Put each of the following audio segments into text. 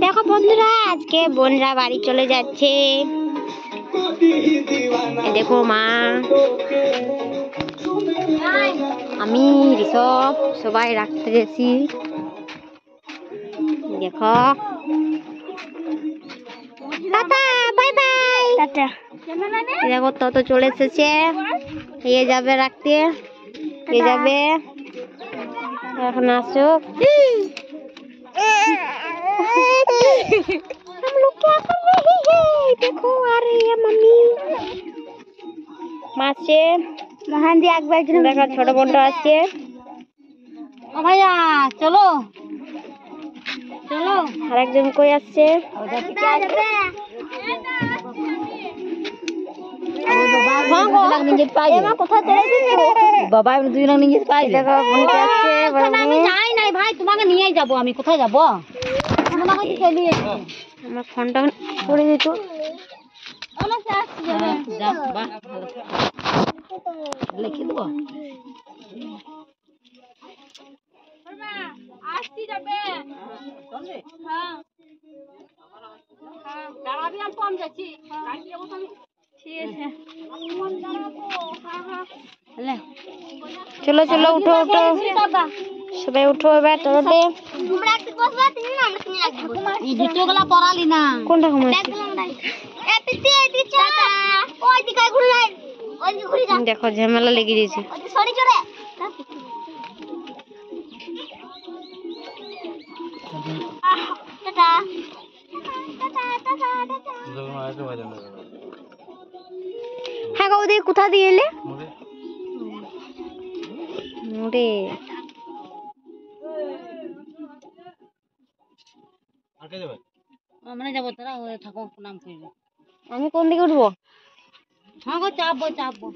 দেখো বন্ধুরা, আজকে বোনরা বাড়ি চলে যাচ্ছে। দেখো মা, আমি ঋষভ সবাই রাখতে গেছি। দেখো টাটা, বাই বাই, টাটা। দেখো তো চলে এসেছে, এ যাবে রাখতে, এ যাবে এখন আসুক। हम लोग क्या कर रहे हैं? देखो आ रही है मम्मी। মাছে মহান দি একবার দেখো ছোট বোনটা আছে। ও ভাইয়া চলো চলো, আরেকজন কই আসছে? ভাই তোমাকে নিয়েই যাবো আমি। কোথায় যাবো? আমার ফোনটা পড়ে দিত। লিখে দেবো চলো চলো, উঠো উঠো সবাই উঠো এবার। তোরতে জুতোগুলা পরালি না কোনটা দেখো ঝামেলা লেগে দিয়েছে। হ্যাঁ গো, ওদের কোথা দিয়ে এলে? মোড়ে আমরা যাবো, তারা থাকো নাম করবে। আমি কোন দিকে উঠবো? হ্যাঁ গো চাপবো চাপবো।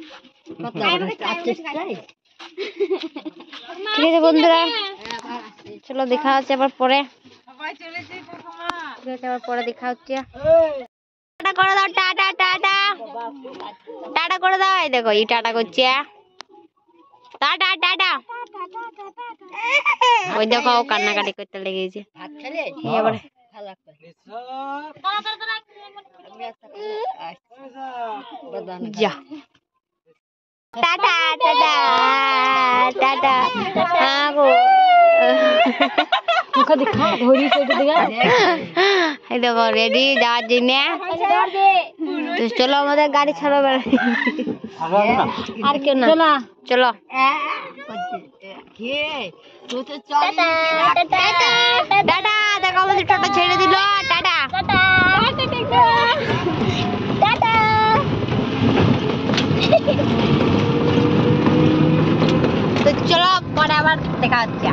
ঠিক আছে বন্ধুরা, চলো দেখা হচ্ছে আবার পরে। ঠিক আছে আবার পরে দেখা হচ্ছে। টাটা করে দাও, টাটা টাটা টাটা করে দাও। এই দেখো এই টাটা করছে, টাটা টাটা। ওই দেখো কান্নাকাটি করতে লেগেছে। যা টাটা টাটা টাটা। হ্যাঁ গো এই দেখো রেডি যাওয়ার জন্য। চলো আমাদের গাড়ি ছাড়াবে আর কেউ না, চলো। টাটা, দেখো আমাদের টোটো ছেড়ে দিল। Tata tata. তো চলো পরে আবার দেখা হচ্ছে।